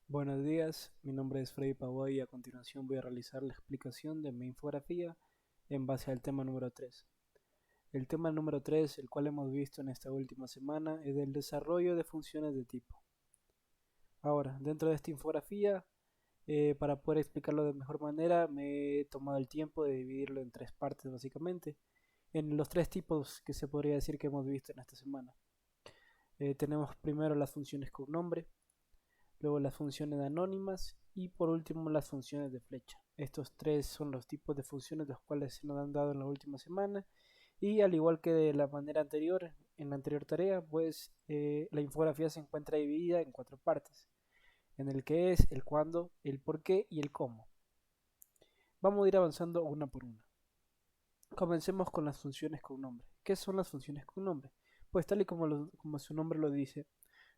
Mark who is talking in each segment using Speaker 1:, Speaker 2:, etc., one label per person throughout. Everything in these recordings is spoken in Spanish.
Speaker 1: Buenos días, mi nombre es Freddy Pavoy y a continuación voy a realizar la explicación de mi infografía en base al tema número 3. El tema número 3, el cual hemos visto en esta última semana, es el desarrollo de funciones de tipo. Ahora, dentro de esta infografía, para poder explicarlo de mejor manera, me he tomado el tiempo de dividirlo en tres partes básicamente, en los tres tipos que se podría decir que hemos visto en esta semana. Tenemos primero las funciones con nombre, luego las funciones anónimas y por último las funciones de flecha. Estos tres son los tipos de funciones los cuales se nos han dado en la última semana y al igual que de la manera anterior, en la anterior tarea, pues la infografía se encuentra dividida en cuatro partes, en el que es el cuándo, el por qué y el cómo. Vamos a ir avanzando una por una. Comencemos con las funciones con nombre. ¿Qué son las funciones con nombre? Pues tal y como su nombre lo dice,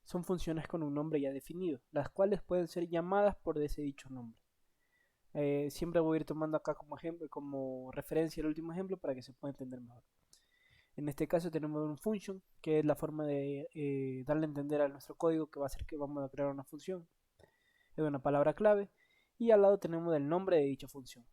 Speaker 1: son funciones con un nombre ya definido, las cuales pueden ser llamadas por ese dicho nombre. Siempre voy a ir tomando acá como ejemplo, como referencia el último ejemplo para que se pueda entender mejor. En este caso tenemos un function, que es la forma de darle a entender a nuestro código que va a ser que vamos a crear una función. Es una palabra clave y al lado tenemos el nombre de dicha función.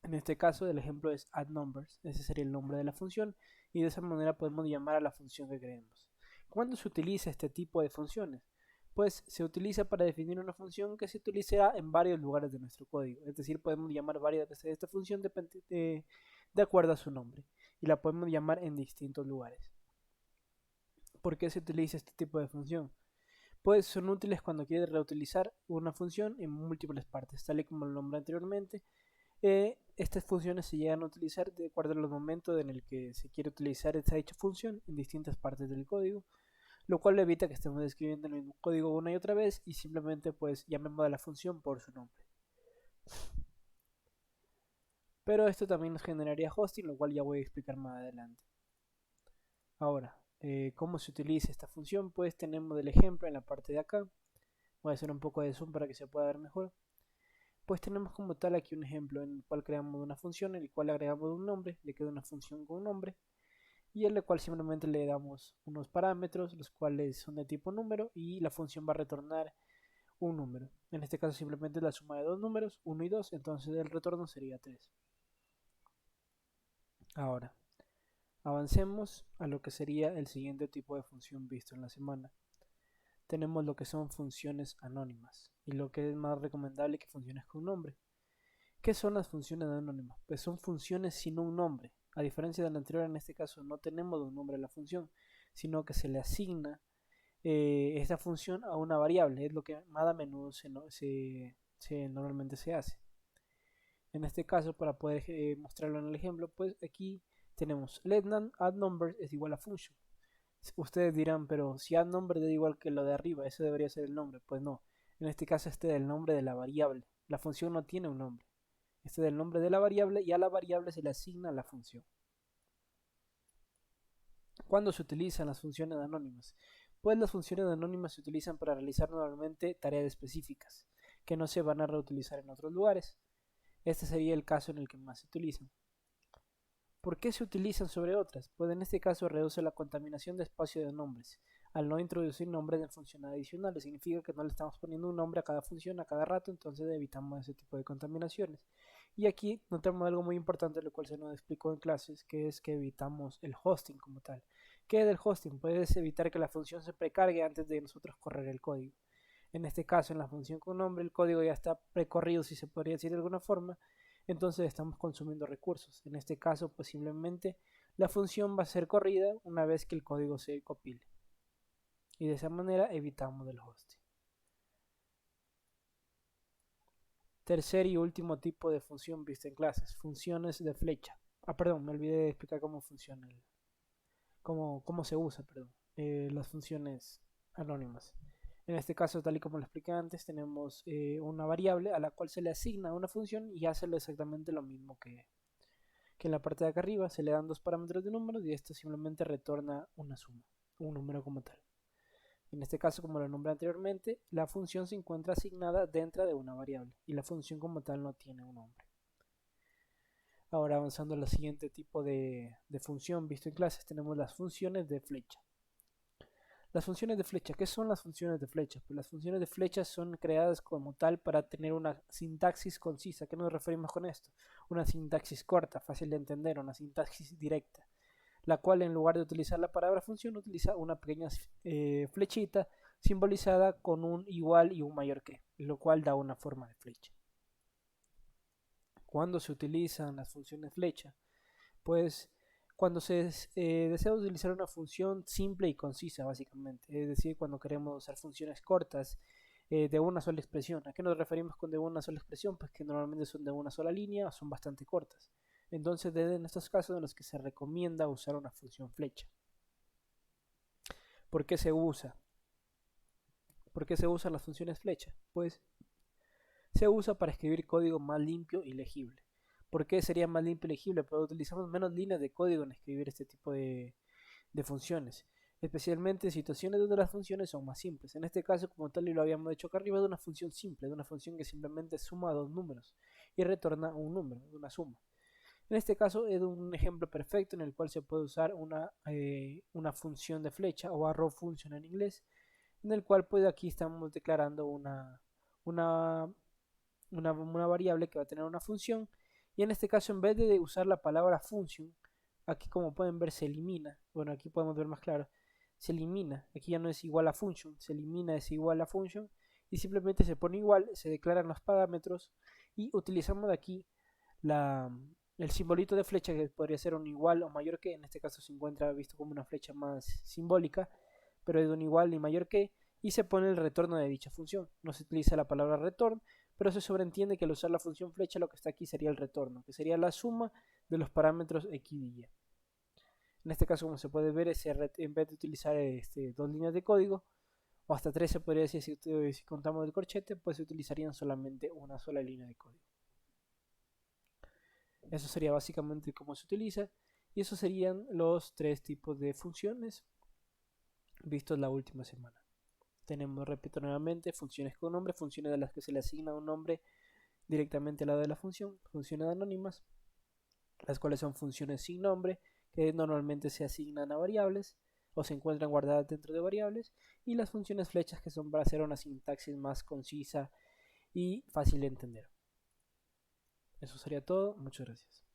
Speaker 1: En este caso el ejemplo es addNumbers, ese sería el nombre de la función y de esa manera podemos llamar a la función que queremos. ¿Cuándo se utiliza este tipo de funciones? Pues se utiliza para definir una función que se utilizará en varios lugares de nuestro código. Es decir, podemos llamar varias veces esta función de acuerdo a su nombre y la podemos llamar en distintos lugares. ¿Por qué se utiliza este tipo de función? Pues son útiles cuando quieres reutilizar una función en múltiples partes, tal y como lo nombré anteriormente. Estas funciones se llegan a utilizar de acuerdo a los momentos en el que se quiere utilizar esta dicha función en distintas partes del código, lo cual evita que estemos escribiendo el mismo código una y otra vez y simplemente pues llamemos a la función por su nombre. Pero esto también nos generaría hosting, lo cual ya voy a explicar más adelante. Ahora, ¿cómo se utiliza esta función? Pues tenemos el ejemplo en la parte de acá. Voy a hacer un poco de zoom para que se pueda ver mejor. Pues tenemos como tal aquí un ejemplo en el cual creamos una función, en el cual agregamos un nombre, le queda una función con un nombre, y en el cual simplemente le damos unos parámetros, los cuales son de tipo número, y la función va a retornar un número. En este caso simplemente es la suma de dos números, 1 y 2, entonces el retorno sería 3. Ahora, avancemos a lo que sería el siguiente tipo de función visto en la semana. Tenemos lo que son funciones anónimas, y lo que es más recomendable que funciones con nombre. ¿Qué son las funciones anónimas? Pues son funciones sin un nombre. A diferencia de la anterior, en este caso no tenemos un nombre a la función, sino que se le asigna esta función a una variable. Es lo que más a menudo normalmente se hace. En este caso, para poder mostrarlo en el ejemplo, pues aquí tenemos let addNumbers es igual a function. Ustedes dirán, pero si addNumber es igual que lo de arriba, ese debería ser el nombre. Pues no, en este caso este es el nombre de la variable. La función no tiene un nombre. Este es el nombre de la variable y a la variable se le asigna la función. ¿Cuándo se utilizan las funciones anónimas? Pues las funciones anónimas se utilizan para realizar normalmente tareas específicas que no se van a reutilizar en otros lugares. Este sería el caso en el que más se utilizan. ¿Por qué se utilizan sobre otras? Pues en este caso reduce la contaminación de espacio de nombres. Al no introducir nombres de función adicionales, significa que no le estamos poniendo un nombre a cada función a cada rato, entonces evitamos ese tipo de contaminaciones. Y aquí notamos algo muy importante, lo cual se nos explicó en clases, que es que evitamos el hosting como tal. ¿Qué es el hosting? Puedes evitar que la función se precargue antes de nosotros correr el código. En este caso, en la función con nombre, el código ya está precorrido, si se podría decir de alguna forma, entonces estamos consumiendo recursos. En este caso, pues simplemente la función va a ser corrida una vez que el código se compile. Y de esa manera evitamos el hosting. Tercer y último tipo de función visto en clases, funciones de flecha. Perdón, me olvidé de explicar cómo funciona, cómo se usa, perdón, las funciones anónimas. En este caso, tal y como lo expliqué antes, tenemos una variable a la cual se le asigna una función y hace exactamente lo mismo que en la parte de acá arriba. Se le dan dos parámetros de números y esto simplemente retorna una suma, un número como tal. En este caso, como lo nombré anteriormente, la función se encuentra asignada dentro de una variable y la función como tal no tiene un nombre. Ahora avanzando al siguiente tipo de función visto en clases, tenemos las funciones de flecha. Las funciones de flecha. ¿Qué son las funciones de flecha? Pues las funciones de flecha son creadas como tal para tener una sintaxis concisa. ¿A qué nos referimos con esto? Una sintaxis corta, fácil de entender, una sintaxis directa, la cual en lugar de utilizar la palabra función utiliza una pequeña flechita simbolizada con un igual y un mayor que, lo cual da una forma de flecha. ¿Cuándo se utilizan las funciones flecha? Pues cuando se desea utilizar una función simple y concisa, básicamente, es decir, cuando queremos usar funciones cortas de una sola expresión. ¿A qué nos referimos con de una sola expresión? Pues que normalmente son de una sola línea o son bastante cortas. Entonces, en estos casos en los que se recomienda usar una función flecha. ¿Por qué se usa? ¿Por qué se usan las funciones flecha? Pues se usa para escribir código más limpio y legible. ¿Por qué sería más limpio y legible? Porque utilizamos menos líneas de código en escribir este tipo de funciones, especialmente en situaciones donde las funciones son más simples. En este caso, como tal y lo habíamos dicho acá arriba, de una función simple, de una función que simplemente suma dos números y retorna un número, una suma. En este caso es un ejemplo perfecto en el cual se puede usar una función de flecha o arrow function en inglés, en el cual pues aquí estamos declarando una variable que va a tener una función, y en este caso en vez de usar la palabra function, aquí como pueden ver se elimina, bueno aquí podemos ver más claro, se elimina, aquí ya no es igual a function, se elimina es igual a function y simplemente se pone igual, se declaran los parámetros y utilizamos de aquí el simbolito de flecha que podría ser un igual o mayor que, en este caso se encuentra visto como una flecha más simbólica, pero es un igual y mayor que, y se pone el retorno de dicha función. No se utiliza la palabra return, pero se sobreentiende que al usar la función flecha lo que está aquí sería el retorno, que sería la suma de los parámetros x y y. En este caso, como se puede ver, en vez de utilizar dos líneas de código, o hasta tres se podría decir si contamos el corchete, pues se utilizarían solamente una sola línea de código. Eso sería básicamente cómo se utiliza, y esos serían los tres tipos de funciones vistos la última semana. Tenemos, repito nuevamente, funciones con nombre, funciones de las que se le asigna un nombre directamente al lado de la función, funciones anónimas, las cuales son funciones sin nombre, que normalmente se asignan a variables o se encuentran guardadas dentro de variables, y las funciones flechas, que son para hacer una sintaxis más concisa y fácil de entender. Eso sería todo, muchas gracias.